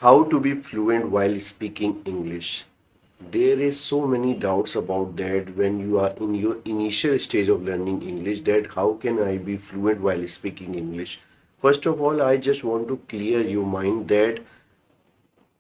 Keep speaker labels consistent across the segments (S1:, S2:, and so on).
S1: How to be fluent while speaking English? There is so many doubts about that when you are in your initial stage of learning English, that how can I be fluent while speaking English? First of all, I just want to clear your mind that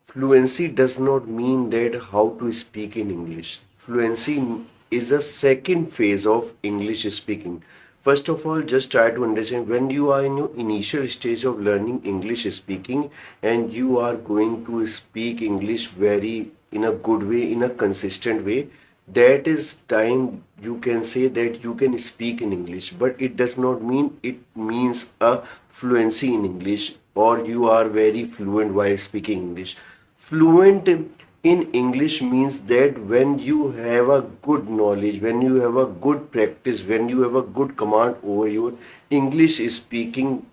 S1: fluency does not mean that how to speak in English. Fluency is a second phase of English speaking. First of all, just try to understand when you are in your initial stage of learning English speaking and you are going to speak English very in a good way, in a consistent way. That is time you can say that you can speak in English, but it does not mean it means a fluency in English or you are very fluent while speaking English. Fluent in English means that when you have a good knowledge, when you have a good practice, when you have a good command over your English speaking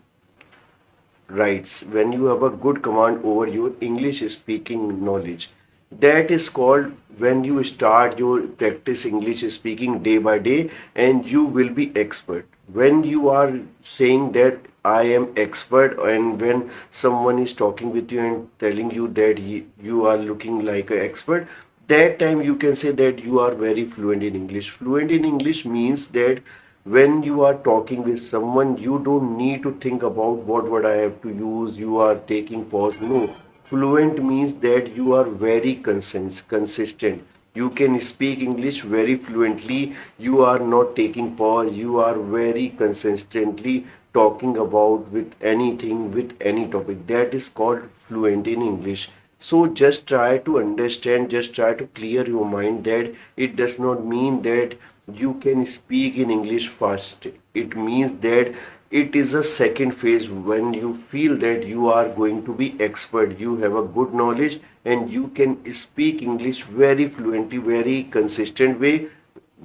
S1: rights, when you have a good command over your English speaking knowledge. That is called when you start your practice English speaking day by day and you will be expert. When you are saying that I am expert and when someone is talking with you and telling you that you are looking like an expert, that time you can say that you are very fluent in English. Fluent in English means that when you are talking with someone, you don't need to think about what word I have to use. You are taking pause. No, fluent means that you are very consistent. You can speak English very fluently. You are not taking pause. You are very consistently talking about with anything, with any topic. That is called fluent in English. So just try to understand, just try to clear your mind that it does not mean that you can speak in English fast. It means that it is a second phase when you feel that you are going to be expert, you have a good knowledge and you can speak English very fluently, very consistent way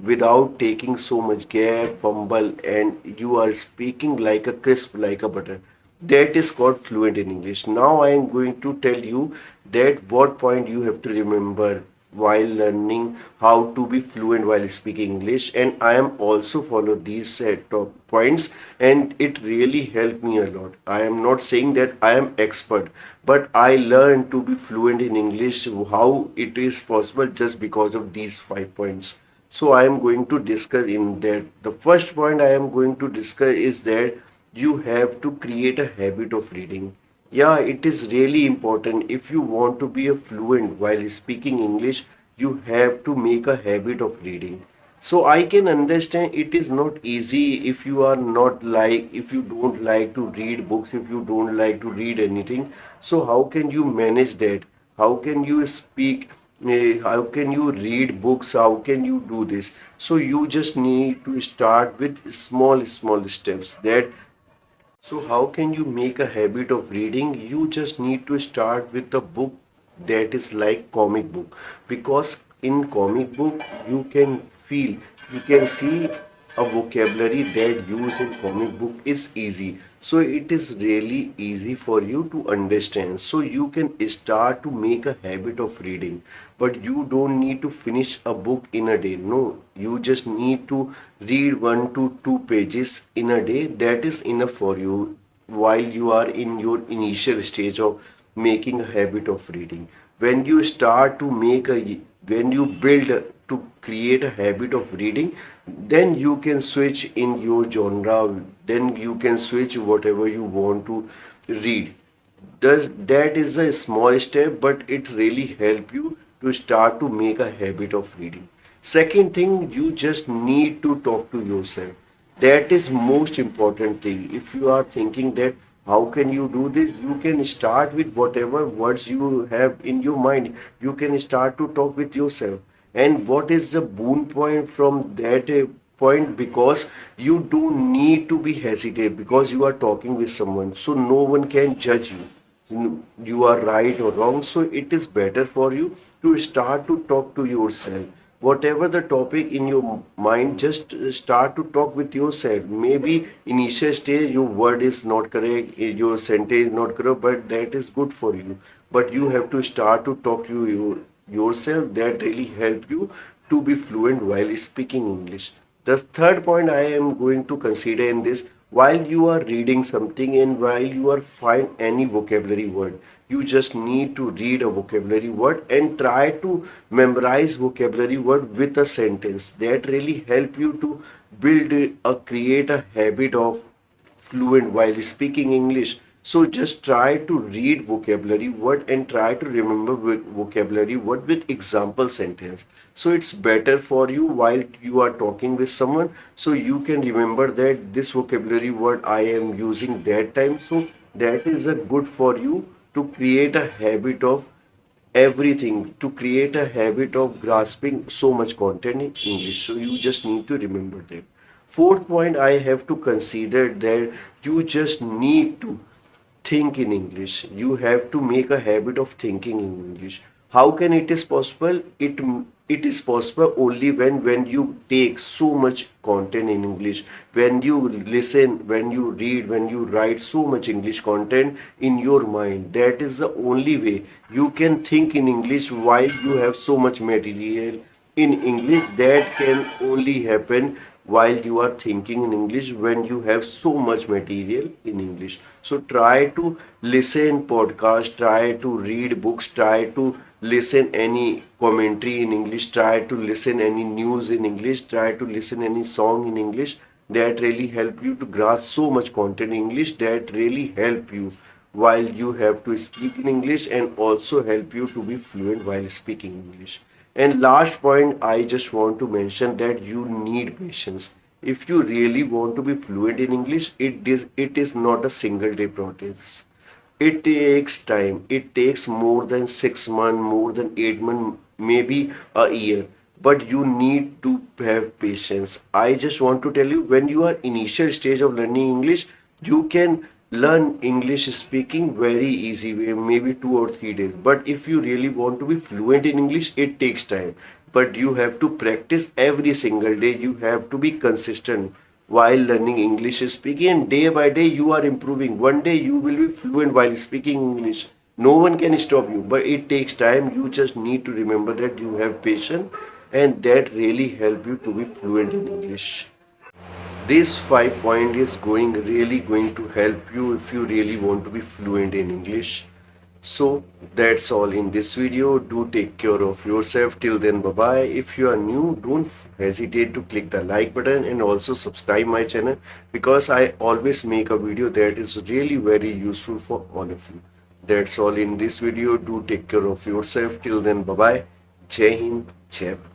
S1: without taking so much gap, fumble, and you are speaking like a crisp, like a butter. That is called fluent in English. Now I am going to tell you that what point you have to remember while learning how to be fluent while speaking English, and I am also follow these set of points and it really helped me a lot. I am not saying that I am expert, but I learned to be fluent in English, how it is possible just because of these 5 points. So I am going to discuss in that. The first point I am going to discuss is that you have to create a habit of reading. Yeah, it is really important. If you want to be a fluent while speaking English, you have to make a habit of reading. So I can understand it is not easy if you are not like, if you don't like to read books, if you don't like to read anything. So how can you manage that? How can you speak? How can you read books? How can you do this? So you just need to start with small steps. That so how can you make a habit of reading? You just need to start with a book that is like comic book, because in comic book you can feel, you can see a vocabulary that used in comic book is easy. So it is really easy for you to understand. So you can start to make a habit of reading, but you don't need to finish a book in a day. No, you just need to read 1 to 2 pages in a day. That is enough for you while you are in your initial stage of making a habit of reading. When you start to make a, when you build to create a habit of reading, then you can switch in your genre, then you can switch whatever you want to read. That is a small step, but it really help you to start to make a habit of reading. Second thing, you just need to talk to yourself. That is most important thing. If you are thinking that how can you do this, you can start with whatever words you have in your mind. You can start to talk with yourself. And what is the boon point from that point? Because you don't need to be hesitate, because you are talking with someone, so no one can judge you. You are right or wrong. So it is better for you to start to talk to yourself. Whatever the topic in your mind, just start to talk with yourself. Maybe initial stage your word is not correct, your sentence is not correct, but that is good for you. But you have to start to talk to yourself. That really help you to be fluent while speaking English. The third point I am going to consider in this, while you are reading something and while you are find any vocabulary word, You just need to read a vocabulary word and try to memorize vocabulary word with a sentence. That really help you to create a habit of fluent while speaking English. So just try to read vocabulary word and try to remember vocabulary word with example sentence. So it's better for you while you are talking with someone. So you can remember that this vocabulary word I am using that time. So that is a good for you to create a habit of everything, to create a habit of grasping so much content in English. So you just need to remember that. Fourth point I have to consider that you just need to think in English. You have to make a habit of thinking in English. How can it is possible? It is possible only when you take so much content in English, when you listen, when you read, when you write so much English content in your mind. That is the only way you can think in English while you have so much material in English. That can only happen while you are thinking in English when you have so much material in English. So try to listen podcast, try to read books, try to listen any commentary in English, try to listen any news in English, try to listen any song in English. That really help you to grasp so much content in English. That really help you while you have to speak in English and also help you to be fluent while speaking English. And last point, I just want to mention that you need patience. If you really want to be fluent in English, it is not a single day process. It takes time. It takes more than 6 months, more than 8 months, maybe a year. But you need to have patience. I just want to tell you, when you are initial stage of learning English, you can learn English speaking very easy way, maybe 2 or 3 days. But if you really want to be fluent in English, it takes time. But you have to practice every single day. You have to be consistent while learning English speaking, and day by day you are improving. One day you will be fluent while speaking English. No one can stop you, but it takes time. You just need to remember that you have patience, and that really help you to be fluent in English. This 5 point is really going to help you if you really want to be fluent in English. So that's all in this video. Do take care of yourself. Till then, bye bye. If you are new, don't hesitate to click the like button and also subscribe my channel, because I always make a video that is really very useful for all of you. That's all in this video. Do take care of yourself. Till then, bye bye. Jai Hind, Jai Bharat.